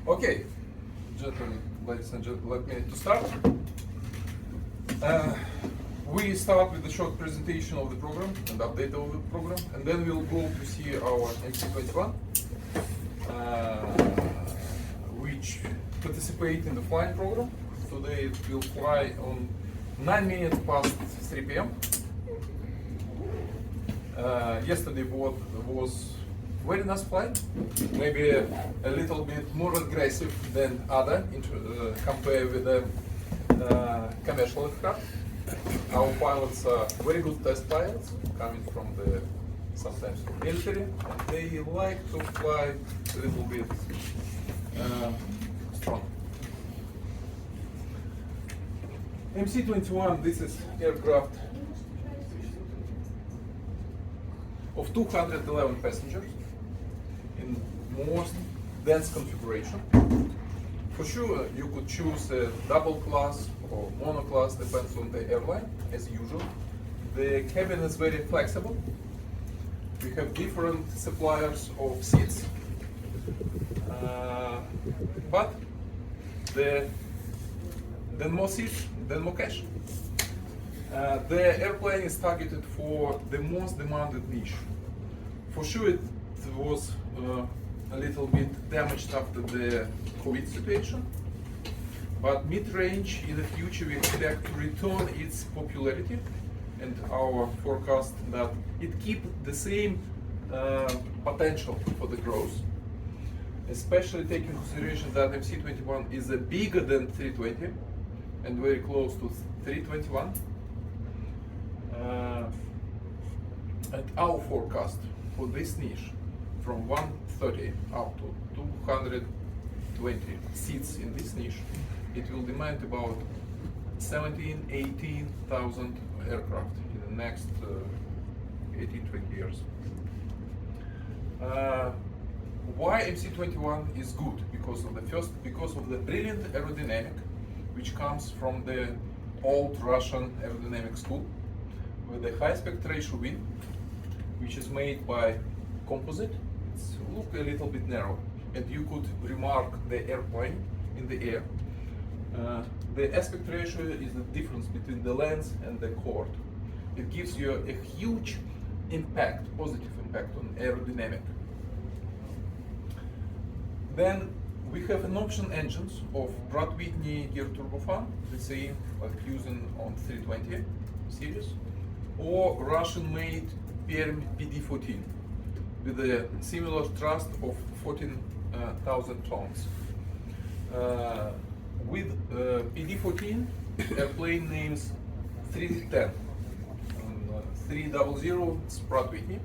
Okay, gentlemen, ladies and gentlemen, let me to start. We start with a short presentation of the program and update of the program, and then we'll go to see our MC21, which participate in the flying program. Today it will fly on 9 minutes past 3 p.m. Yesterday was very nice flight, maybe a little bit more aggressive than other compared with the commercial aircraft. Our pilots are very good test pilots, coming from the sometimes from military, and they like to fly a little bit strong. MC21, this is aircraft of 211 passengers in most dense configuration. For sure, you could choose a double class or mono class, depends on the airline, as usual. The cabin is very flexible. We have different suppliers of seats, but then more seats, then more cash. The airplane is targeted for the most demanded niche. For sure, it was a little bit damaged after the COVID situation, but mid-range in the future we expect to return its popularity, and our forecast that it keep the same potential for the growth, especially taking into consideration that MC21 is bigger than 320 and very close to 321. And our forecast for this niche from 130 up to 220 seats in this niche, it will demand about 18,000 aircraft in the next 18-20 years. Why MC21 is good? Because of the brilliant aerodynamic, which comes from the old Russian aerodynamic school, with the high aspect ratio wing, which is made by composite. It's look a little bit narrow, and you could remark the airplane in the air. The aspect ratio is the difference between the lens and the chord. It gives you a huge impact, positive impact on aerodynamic. Then we have an option engines of Pratt & Whitney gear turbofan, the same like using on 320 series, or Russian-made PD14 with a similar thrust of 14,000 tons. With PD14, airplane names 310, 300 is Pratt & Whitney.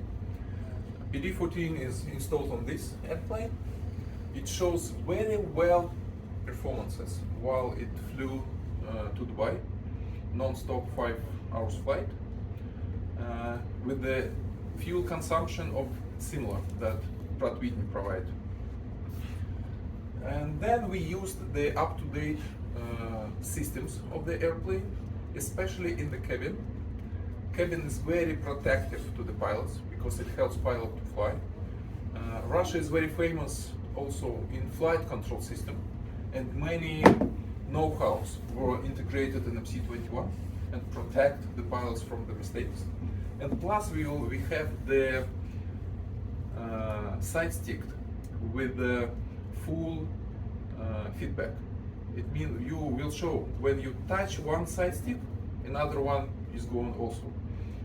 PD14 is installed on this airplane. It shows very well performances while it flew to Dubai, non-stop 5 hours flight, with the fuel consumption of similar that Pratt & Whitney provide. And then we used the up-to-date systems of the airplane, especially in the cabin. Cabin is very protective to the pilots because it helps pilot to fly. Russia is very famous also in flight control system, and many know-hows were integrated in MC21 and protect the pilots from the mistakes. And plus we have the side stick with the full feedback. It means you will show when you touch one side stick, another one is going also.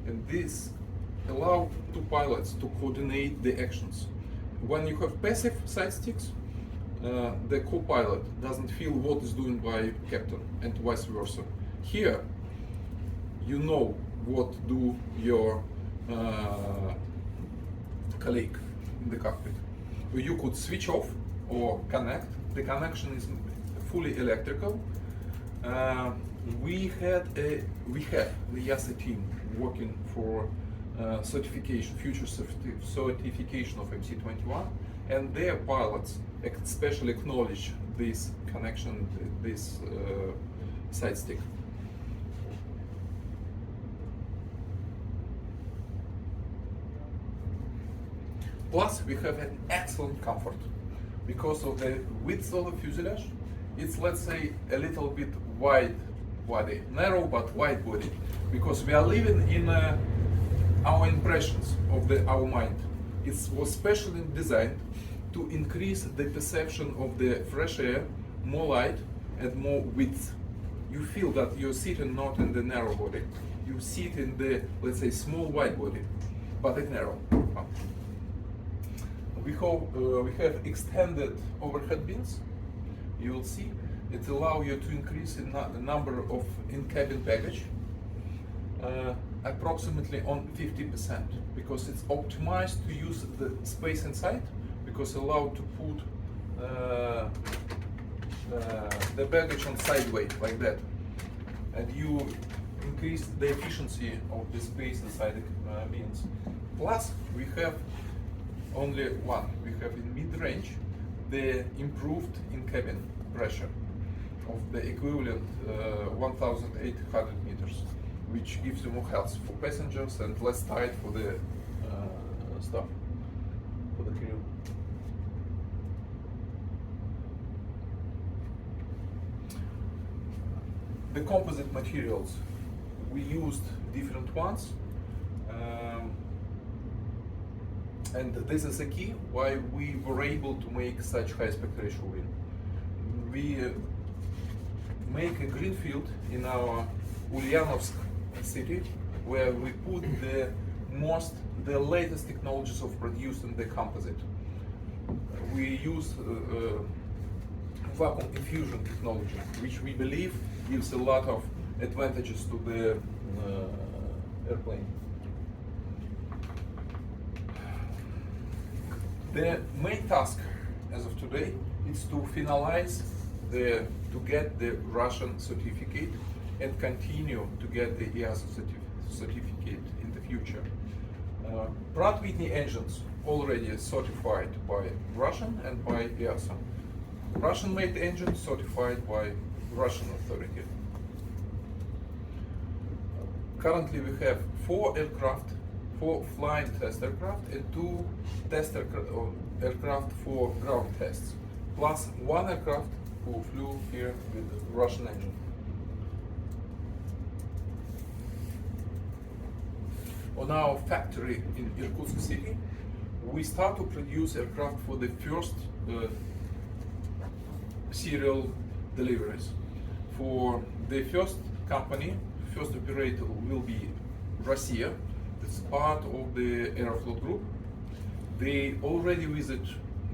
And this allows two pilots to coordinate the actions. When you have passive side sticks, the co-pilot doesn't feel what is doing by captain, and vice versa. Here, you know what do your colleague in the cockpit. You could switch off or connect. The connection is fully electrical. We have the EASA team working for certification, future certification of MC21, and their pilots especially acknowledge this connection, this side stick. Plus, we have an excellent comfort. because of the width of the fuselage. It's, let's say, a little bit wide body, narrow but wide body, because we are living in our impressions of our mind. It was specially designed to increase the perception of the fresh air, more light and more width. You feel that you're sitting not in the narrow body, you sit in the, let's say, small wide body, but in narrow. We have extended overhead bins. You will see it allows you to increase the number of in-cabin baggage approximately on 50%, because it's optimized to use the space inside, because allowed to put the baggage on sideways like that, and you increase the efficiency of the space inside the bins. Plus, we have only one. We have in mid-range the improved in-cabin pressure of the equivalent 1,800 meters, which gives you more health for passengers and less tight for the staff, for the crew. The composite materials, we used different ones, and this is the key why we were able to make such high aspect ratio wing. We make a greenfield in our Ulyanovsk city, where we put the latest technologies of producing the composite. We use vacuum infusion technology, which we believe gives a lot of advantages to the airplane. The main task as of today is to finalize to get the Russian certificate and continue to get the EASA certificate in the future. Pratt Whitney engines already certified by Russian and by EASA. Russian-made engines certified by Russian authority. Currently we have 4 aircraft, 4 flying test aircraft and 2 test aircraft for ground tests, plus 1 aircraft who flew here with Russian engine. On our factory in Irkut city, we start to produce aircraft for the first serial deliveries. For the first company, first operator will be Russia. That's part of the Aeroflot group. They already visit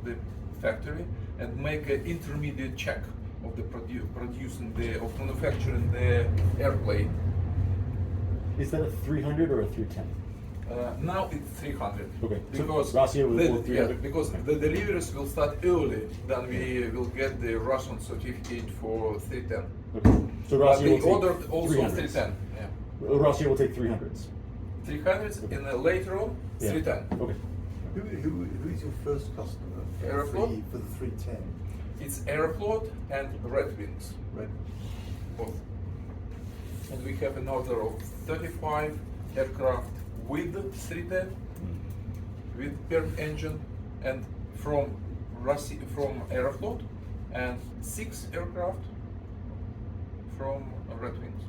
the factory and make an intermediate check of the of manufacturing the airplane. Is that a 300 or a 310? Now it's 300. Okay. Because so Russia will go 300. because the deliveries will start early. Then we will get the Russian certificate for 310. Okay. So Russia will take ordered also 300s. 310. Yeah. Russia will take 300s. 300s Okay. and later on 310. Okay. Who is your first customer Aeroflot? for the 310? It's Aeroflot and Red Wings, Red. both. And we have an order of 35 aircraft with 310, with per engine, and from Aeroflot, and 6 aircraft from Red Wings.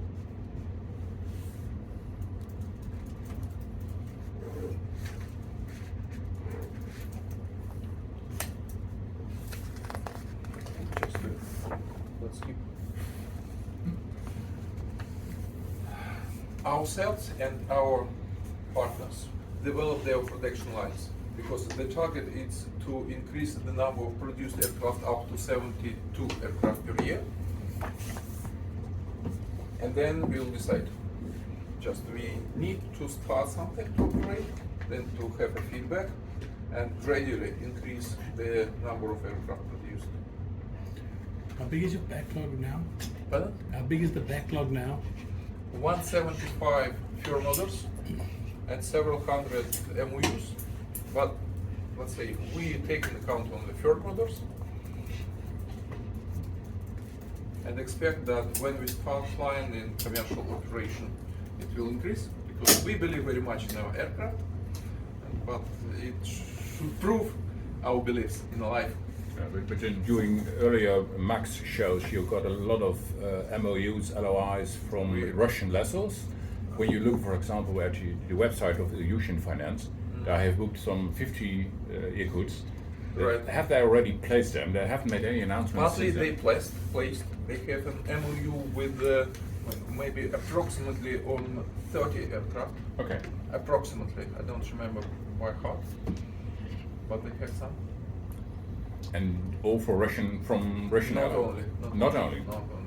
Let's keep ourselves and our partners develop their production lines, because the target is to increase the number of produced aircraft up to 72 aircraft per year, and then we'll decide. Just we need to start something to operate, then to have a feedback, and gradually increase the number of aircraft produced. How big is your backlog now? Pardon? How big is the backlog now? 175 firm orders and several hundred MOUs, but let's say we take into account on the firm orders and expect that when we start flying in commercial operation, it will increase, because we believe very much in our aircraft, but it should prove our beliefs in life. But during earlier Max shows, you got a lot of MOUs, LOIs from Russian lessors. When you look, for example, at the website of Illusion Finance, I have booked some 50 Irkuts. Right. Have they already placed them? They haven't made any announcements. Partly since they then. placed. They have an MOU with maybe approximately on 30 aircraft. Okay. Approximately. I don't remember by heart, but they have some. And all for Russian from Russian. Not airlines? only. Not only. Not only.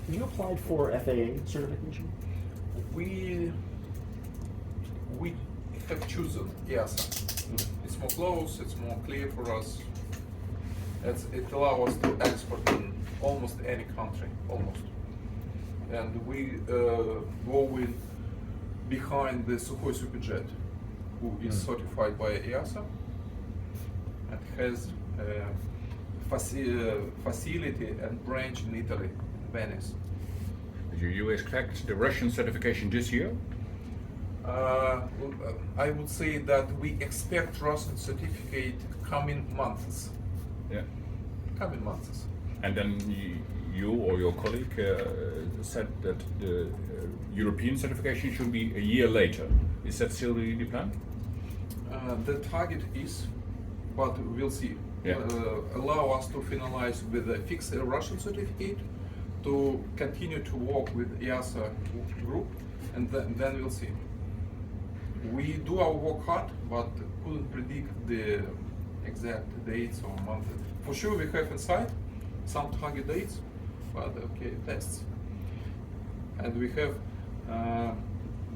You applied for FAA certification? We have chosen EASA. It's more close, it's more clear for us. It allows us to export in almost any country, almost. And we go in behind the Sukhoi Superjet, who is certified by EASA and has facility and branch in Italy, Venice. You expect the Russian certification this year? I would say that we expect Russian certificate coming months. Yeah. Coming months. And then you or your colleague said that the European certification should be a year later. Is that still the plan? The target is, but we'll see. Yeah. Allow us to finalize with a fixed Russian certificate, to continue to work with EASA group, and then we'll see. We do our work hard, but couldn't predict the exact dates or months. For sure, we have inside some target dates, but okay, tests. And we have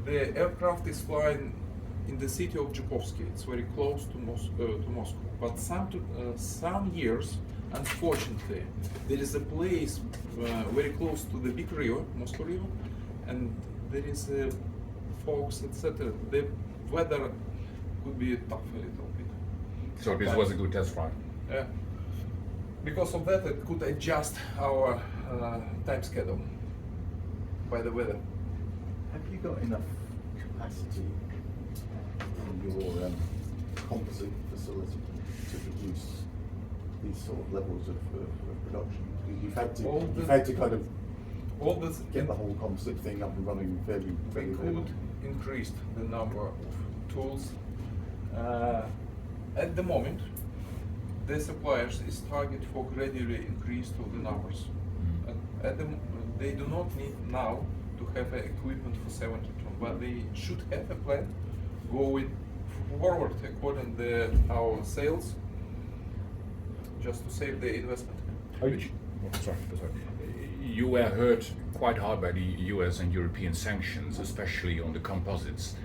the aircraft is flying in the city of Zhukovsky. It's very close to Moscow. But some years, unfortunately, there is a place very close to the big river, Moscow River, and there is fogs, etc. The weather could be tough a little bit. So this was a good test flight. Yeah. Because of that, it could adjust our time schedule by the weather. Have you got enough capacity in your composite facility to produce these sort of levels of production? You've had to kind of All this get the whole composite thing up and running very we well. could increase the number of tools. At the moment, the suppliers is target for gradually increase to the numbers. They do not need now to have equipment for 72, but they should have a plan going forward according to our sales, just to save the investment. Sorry. You were hurt quite hard by the US and European sanctions, especially on the composites.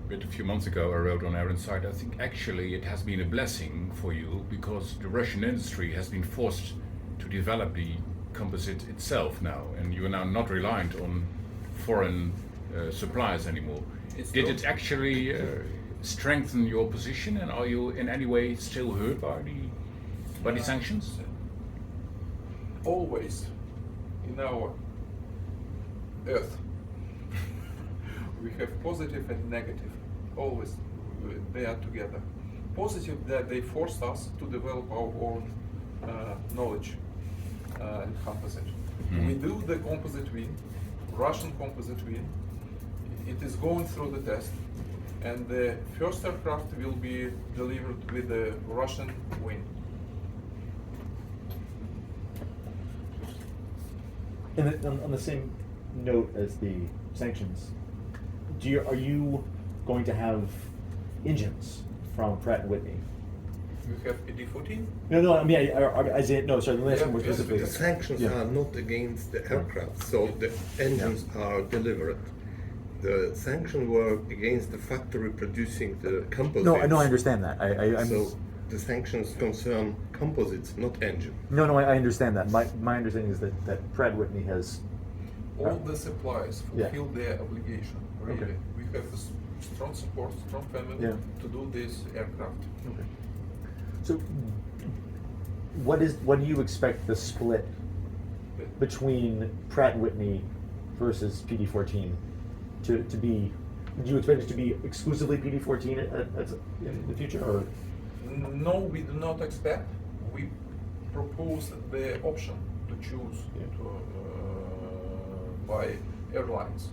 But a few months ago, I wrote on Air Insight, I think actually it has been a blessing for you because the Russian industry has been forced to develop the composite itself now, and you are now not reliant on foreign suppliers anymore. Did it actually strengthen your position, and are you in any way still hurt by the sanctions? Always in our earth we have positive and negative. Always they are together. Positive that they forced us to develop our own knowledge in composite. We do the composite wing, Russian composite wing. It is going through the test, and the first aircraft will be delivered with the Russian wing. And on the same note as the sanctions, are you going to have engines from Pratt & Whitney? We have PD-14. No, I mean, as in, no, sorry, the last Yeah, one was yes, specifically. The sanctions Yeah. are not against the aircraft, so the engines are delivered. The sanctions were against the factory producing the composites. No, I understand that. I'm So the sanctions concern composites, not engine. No, I understand that. My understanding is that Pratt & Whitney has. All the suppliers Yeah. fulfill their obligation. Really, Okay. we have a strong support, strong family Yeah. to do this aircraft. Okay. So, what do you expect the split between Pratt & Whitney versus PD-14 to be Do you expect it to be exclusively PD14 in the future, or? No, we do not expect. We propose the option to choose by airlines.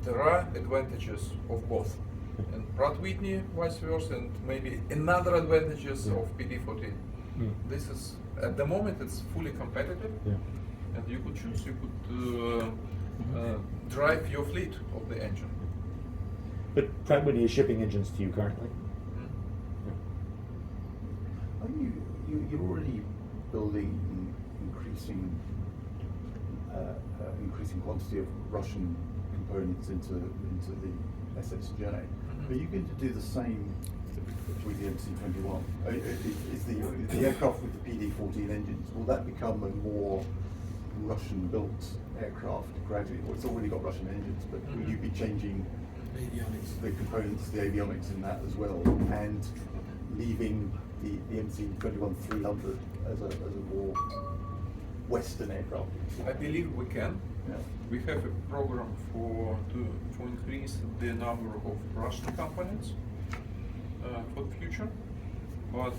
There are advantages of both, and Pratt Whitney, vice versa, and maybe another advantages of PD14. This is at the moment it's fully competitive, and you could choose. You could drive your fleet of the engine. But Pratt Whitney is shipping engines to you currently. Are you're already building increasing quantity of Russian components into the SSJ. Are you going to do the same with the MC-21? Is the aircraft with the PD-14 engines, will that become a more Russian-built aircraft gradually? Well, it's already got Russian engines, but will you be changing Avionics. the components, the avionics in that as well, and leaving the MC-21-300 as a more Western aircraft? I believe we can. Yeah. We have a program to increase the number of Russian components for the future, but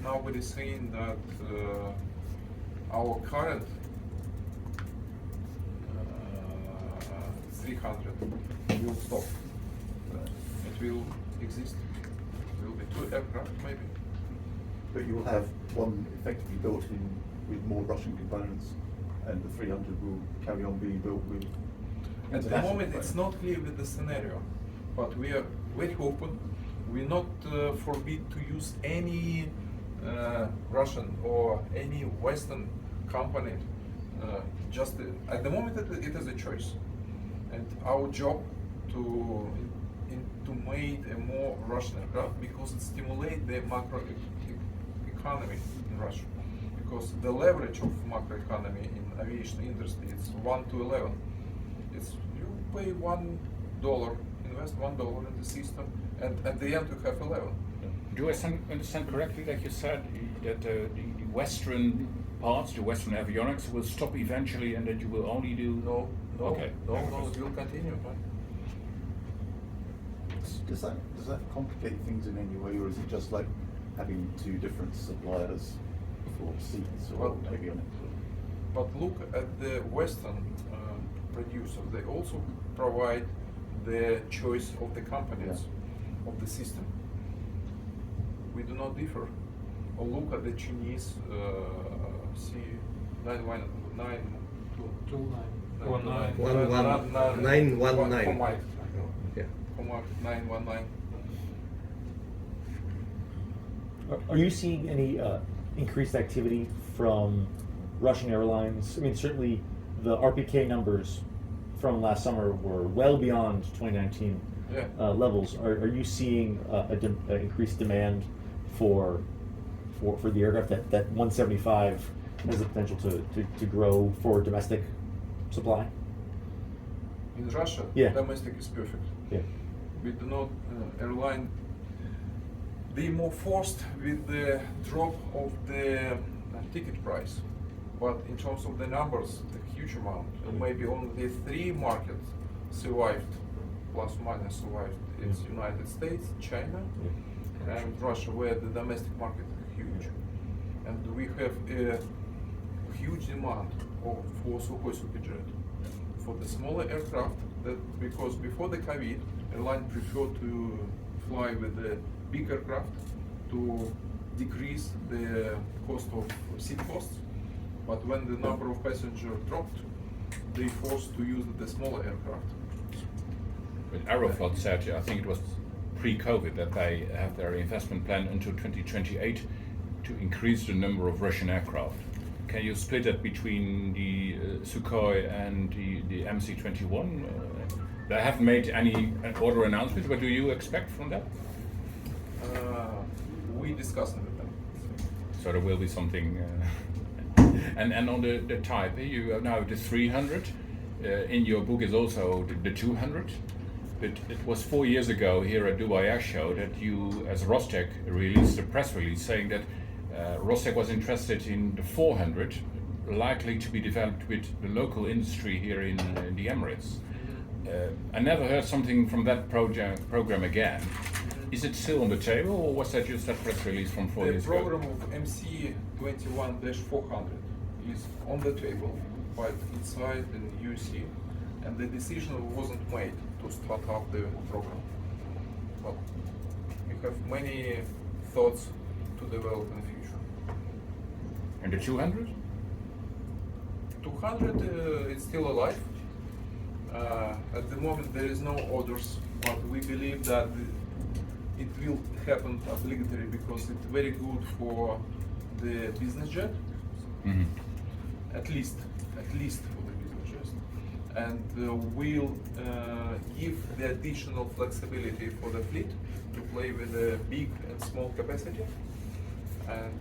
nobody is saying that our current 300 will stop. It will exist. It will be 2 aircraft maybe. But you'll have one effectively built in with more Russian components, and the 300 will carry on being built with. At the international moment, it's components. not clear with the scenario, but we are very open. We're not forbid to use any Russian or any Western company. Just at the moment, it is a choice, and our job to make a more Russian aircraft because it stimulates the macro economy in Russia. Because the leverage of macroeconomy in aviation industry is 1 to 11. It's you pay $1, invest $1 in the system, and at the end you have 11. Do I understand correctly that you said that the Western parts, the Western avionics, will stop eventually, and that you will only do? No, Okay. no, it will continue. Right? Does that complicate things in any way, or is it just like having 2 different suppliers for seats or Well, avionics? But look at the Western producer. They also provide the choice of the companies of the system. We do not differ. Or look at the Chinese C919. 919. Yeah. 919. Are you seeing any increased activity from Russian airlines? I mean, certainly the RPK numbers from last summer were well beyond 2019 levels. Are you seeing an increased demand for the aircraft that 175 has the potential to grow for domestic supply? In Russia, domestic is perfect. Yeah. We do not airline. They more forced with the drop of the ticket price, but in terms of the numbers, the huge amount. Maybe only 3 markets survived, plus minus survived. It's United States, China, and Russia, where the domestic market is huge, and we have a huge demand for Sukhoi Superjet, for the smaller aircraft. That because before the COVID, airline preferred to fly with the big aircraft to decrease the cost of seat costs, but when the number of passengers dropped, they forced to use the smaller aircraft. But Aeroflot said, I think it was pre-COVID, that they have their investment plan until 2028 to increase the number of Russian aircraft. Can you split it between the Sukhoi and the MC-21? They haven't made any order announcement. What do you expect from that? We discussed it with them. So there will be something. And on the type, you have now the 300. In your book is also the 200. But it was 4 years ago here at Dubai Air Show that you, as Rostec, released a press release saying that Rostec was interested in the 400, likely to be developed with the local industry here in the Emirates. I never heard something from that program again. Is it still on the table, or was that just that press release from 4 The years program ago? of MC21-400 is on the table, but inside in UC, and the decision wasn't made to start up the program. But we have many thoughts to develop in the future. And the 200? 200 it's still alive. At the moment there is no orders, but we believe that it will happen obligatory because it's very good for the business jet, Mm-hmm. at least for the business jet, and will give the additional flexibility for the fleet to play with the big and small capacity, and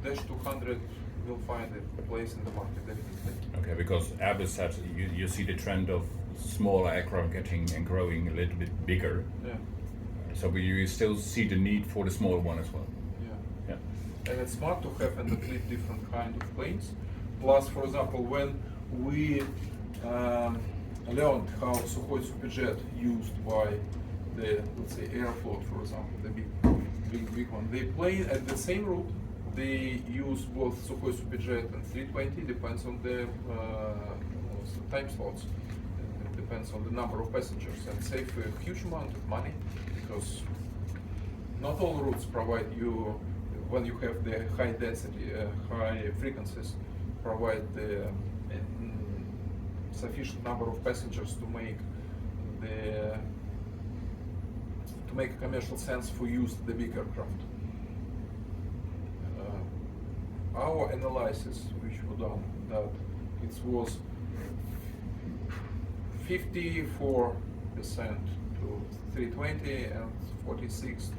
Dash 200 will find a place in the market definitely. Okay, because Airbus said you see the trend of smaller aircraft getting and growing a little bit bigger. Yeah. So you still see the need for the smaller one as well. Yeah. Yeah. And it's smart to have in the fleet different kind of planes. Plus, for example, when we learned how Sukhoi Superjet used by the, let's say, Aeroflot, for example, the big one, they play at the same route. They use both Sukhoi Superjet and 320, depends on the time slots. It depends on the number of passengers, and save a huge amount of money because not all routes provide you, when you have the high density, high frequencies, provide the sufficient number of passengers to make commercial sense for use the big aircraft. Our analysis, which was done, that it was 54% to 320 and 46 to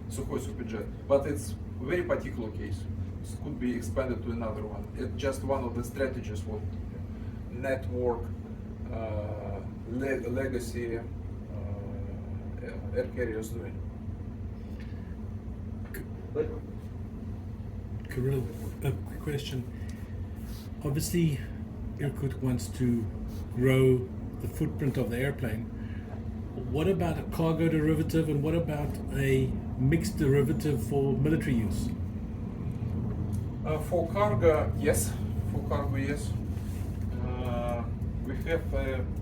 Sukhoi Superjet. But it's a very particular case. It could be expanded to another one. It's just one of the strategies what network legacy air carriers doing. Kirill, a quick question. Obviously, Irkut wants to grow the footprint of the airplane. What about a cargo derivative, and what about a mixed derivative for military use? For cargo, yes. For cargo, yes.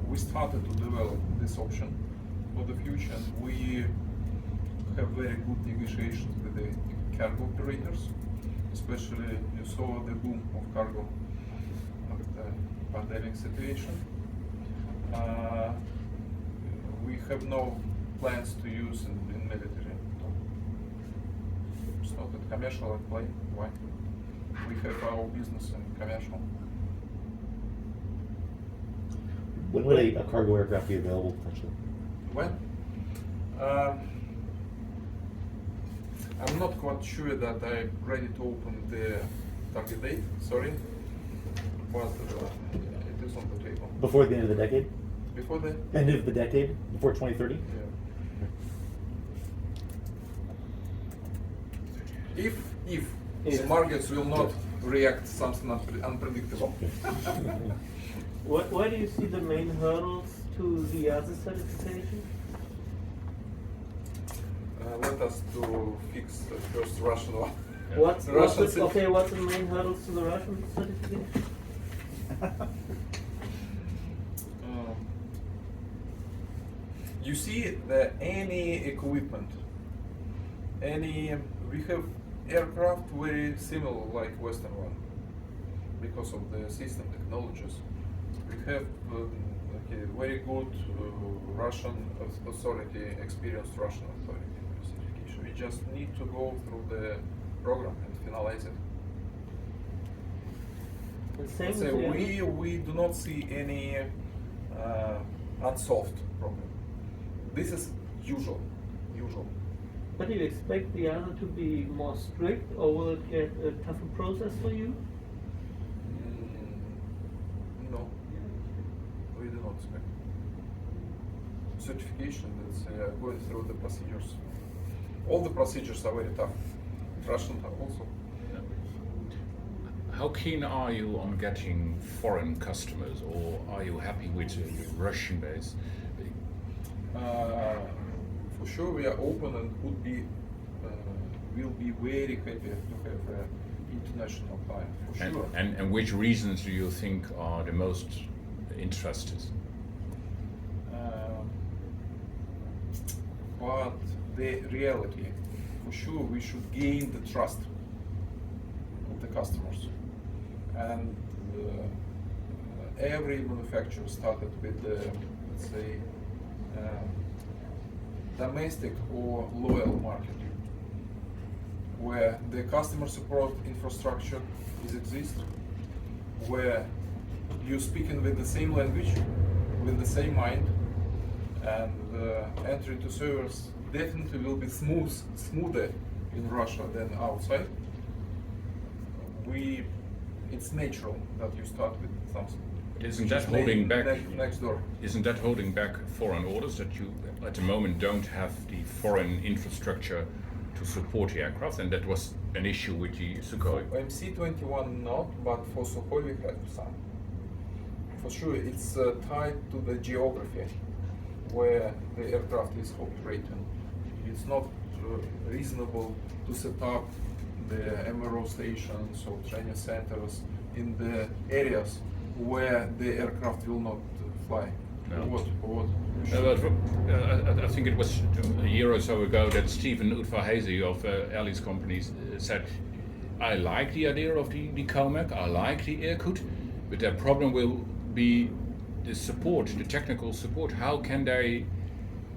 We started to develop this option for the future, and we have very good negotiations with the cargo operators. Especially, you saw the boom of cargo with the pandemic situation. We have no plans to use in military. It's not a commercial plane. Why? We have our business in commercial. When would a cargo aircraft be available potentially? When? I'm not quite sure that I'm ready to open the target date, sorry, but it is on the table. Before the end of the decade? Before that? End of the decade? Before 2030? Yeah. If the markets will not react something unpredictable. Where do you see the main hurdles to the other certification? Let us to fix the first Russian one. What's the main hurdles to the Russian certification? You see that any equipment, we have aircraft very similar like Western one because of the system technologies. We have very good Russian authority, experienced Russian authority certification. We just need to go through the program and finalize it. The same So with the we do not see any unsolved problem. This is usual. But do you expect the other to be more strict, or will it get a tougher process for you? No, we do not expect. Certification is going through the procedures. All the procedures are very tough. Russian also. How keen are you on getting foreign customers, or are you happy with the Russian base? For sure, we are open and will be very happy to have an international client, for And, sure. and which regions do you think are the most interested? But the reality, for sure, we should gain the trust of the customers. And every manufacturer started with the, let's say, domestic or loyal market, where the customer support infrastructure exists, where you speaking with the same language, with the same mind, and entry to servers definitely will be smoother in Russia than outside. It's natural that you start with something. Isn't that holding back? Next door? Isn't that holding back foreign orders, that you at the moment don't have the foreign infrastructure to support the aircraft, and that was an issue with the Sukhoi? MC-21 not, but for Sukhoi we have some. For sure, it's tied to the geography where the aircraft is operating. It's not reasonable to set up the MRO stations or training centers in the areas where the aircraft will not fly. No. What? I think it was a year or so ago that Stephen Utfahezi of Ali's companies said, I like the idea of the COMAC, I like the Irkut, but their problem will be the support, the technical support. How can they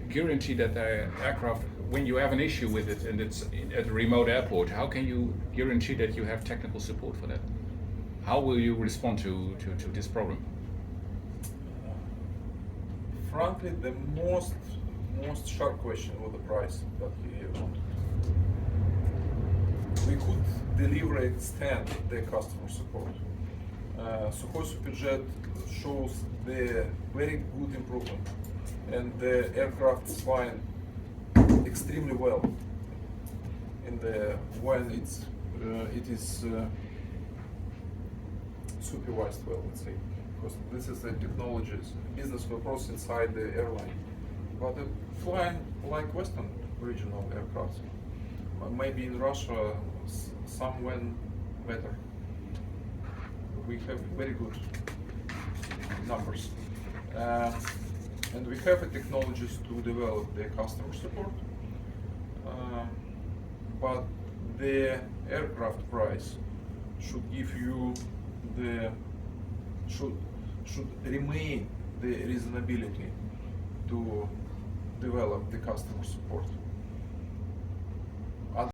guarantee that their aircraft, when you have an issue with it and it's at a remote airport, how can you guarantee that you have technical support for that? How will you respond to this problem? Frankly, the most sharp question was the price that we wanted. We could deliver and extend the customer support. Sukhoi Superjet shows the very good improvement, and the aircraft is flying extremely well. When it is supervised well, let's say, because this is the technologies, business process inside the airline. But flying like Western regional aircraft, maybe in Russia some went better. We have very good numbers, and we have the technologies to develop the customer support. But the aircraft price should give you should remain the reasonability to develop the customer support.